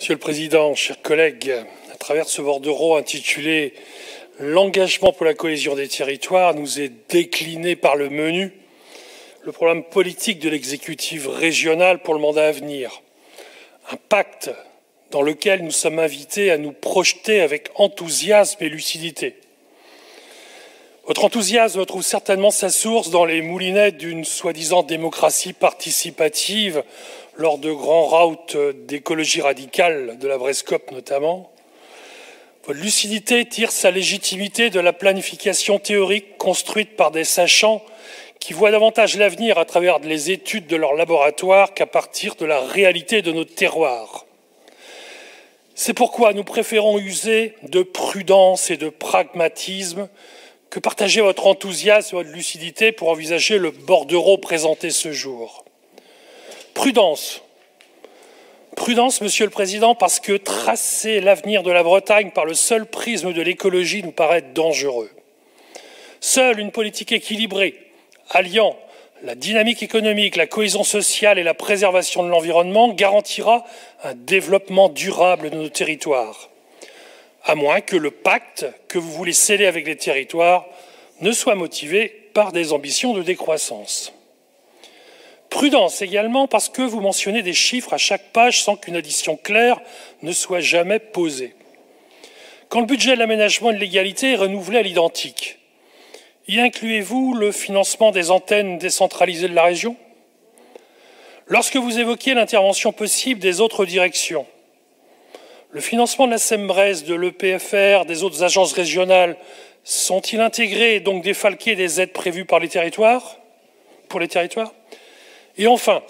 Monsieur le Président, chers collègues, à travers ce bordereau intitulé « L'engagement pour la cohésion des territoires », nous est décliné par le menu le programme politique de l'exécutif régional pour le mandat à venir. Un pacte dans lequel nous sommes invités à nous projeter avec enthousiasme et lucidité. Votre enthousiasme trouve certainement sa source dans les moulinettes d'une soi-disant démocratie participative lors de grands routs d'écologie radicale, de la Brescope notamment. Votre lucidité tire sa légitimité de la planification théorique construite par des sachants qui voient davantage l'avenir à travers les études de leur laboratoire qu'à partir de la réalité de notre terroir. C'est pourquoi nous préférons user de prudence et de pragmatisme que partager votre enthousiasme et votre lucidité pour envisager le bordereau présenté ce jour. Prudence. Prudence, Monsieur le Président, parce que tracer l'avenir de la Bretagne par le seul prisme de l'écologie nous paraît dangereux. Seule une politique équilibrée, alliant la dynamique économique, la cohésion sociale et la préservation de l'environnement garantira un développement durable de nos territoires. À moins que le pacte que vous voulez sceller avec les territoires ne soit motivé par des ambitions de décroissance. Prudence également parce que vous mentionnez des chiffres à chaque page sans qu'une addition claire ne soit jamais posée. Quand le budget de l'aménagement et de l'égalité est renouvelé à l'identique, y incluez-vous le financement des antennes décentralisées de la région? Lorsque vous évoquiez l'intervention possible des autres directions, le financement de la SEMBRES, de l'EPFR, des autres agences régionales sont-ils intégrés et donc défalqués des aides prévues par les territoires, pour les territoires? Et enfin,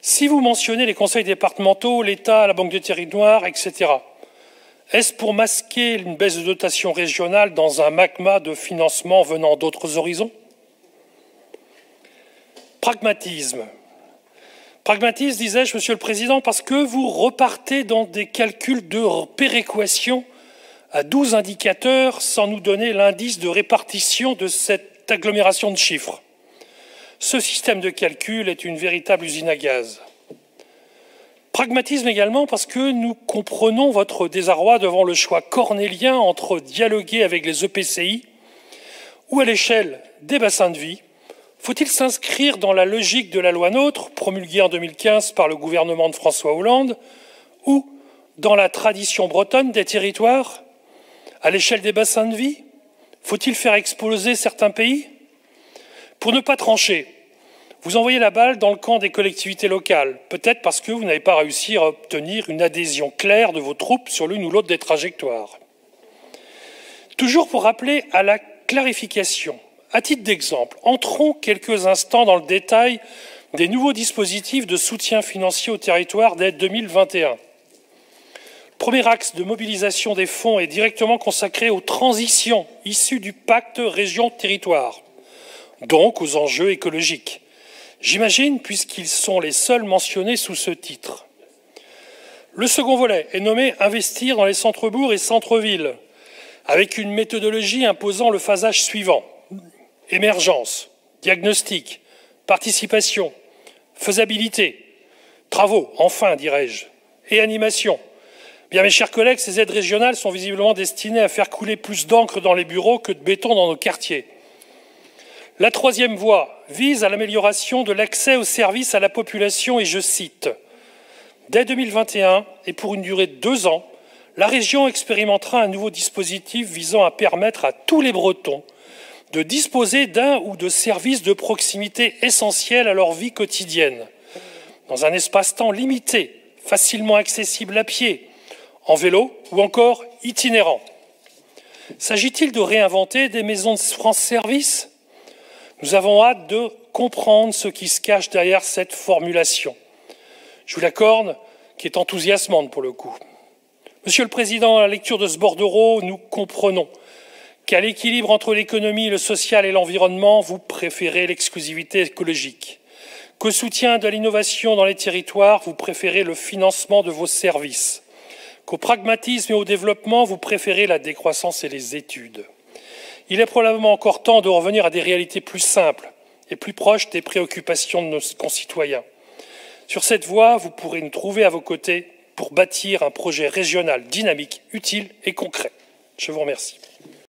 si vous mentionnez les conseils départementaux, l'État, la Banque des territoires, etc., est-ce pour masquer une baisse de dotation régionale dans un magma de financement venant d'autres horizons? Pragmatisme. Pragmatisme, disais-je, Monsieur le Président, parce que vous repartez dans des calculs de péréquation à 12 indicateurs sans nous donner l'indice de répartition de cette agglomération de chiffres. Ce système de calcul est une véritable usine à gaz. Pragmatisme également parce que nous comprenons votre désarroi devant le choix cornélien entre dialoguer avec les EPCI ou à l'échelle des bassins de vie. Faut-il s'inscrire dans la logique de la loi NOTRe, promulguée en 2015 par le gouvernement de François Hollande, ou dans la tradition bretonne des territoires? À l'échelle des bassins de vie, faut-il faire exploser certains pays? Pour ne pas trancher, vous envoyez la balle dans le camp des collectivités locales, peut-être parce que vous n'avez pas réussi à obtenir une adhésion claire de vos troupes sur l'une ou l'autre des trajectoires. Toujours pour rappeler à la clarification, à titre d'exemple, entrons quelques instants dans le détail des nouveaux dispositifs de soutien financier aux territoires dès 2021. Le premier axe de mobilisation des fonds est directement consacré aux transitions issues du pacte région-territoire, donc aux enjeux écologiques. J'imagine, puisqu'ils sont les seuls mentionnés sous ce titre. Le second volet est nommé « Investir dans les centres-bourgs et centres-villes », avec une méthodologie imposant le phasage suivant. Émergence, diagnostic, participation, faisabilité, travaux, enfin, dirais-je, et animation. Bien, mes chers collègues, ces aides régionales sont visiblement destinées à faire couler plus d'encre dans les bureaux que de béton dans nos quartiers. La troisième voie vise à l'amélioration de l'accès aux services à la population et je cite « Dès 2021 et pour une durée de 2 ans, la région expérimentera un nouveau dispositif visant à permettre à tous les Bretons de disposer d'un ou de services de proximité essentiels à leur vie quotidienne, dans un espace-temps limité, facilement accessible à pied, en vélo ou encore itinérant. S'agit-il de réinventer des maisons de France Service ? Nous avons hâte de comprendre ce qui se cache derrière cette formulation. Je vous l'accorde, qui est enthousiasmante pour le coup. Monsieur le Président, à la lecture de ce bordereau, nous comprenons qu'à l'équilibre entre l'économie, le social et l'environnement, vous préférez l'exclusivité écologique, qu'au soutien de l'innovation dans les territoires, vous préférez le financement de vos services, qu'au pragmatisme et au développement, vous préférez la décroissance et les études. Il est probablement encore temps de revenir à des réalités plus simples et plus proches des préoccupations de nos concitoyens. Sur cette voie, vous pourrez nous trouver à vos côtés pour bâtir un projet régional dynamique, utile et concret. Je vous remercie.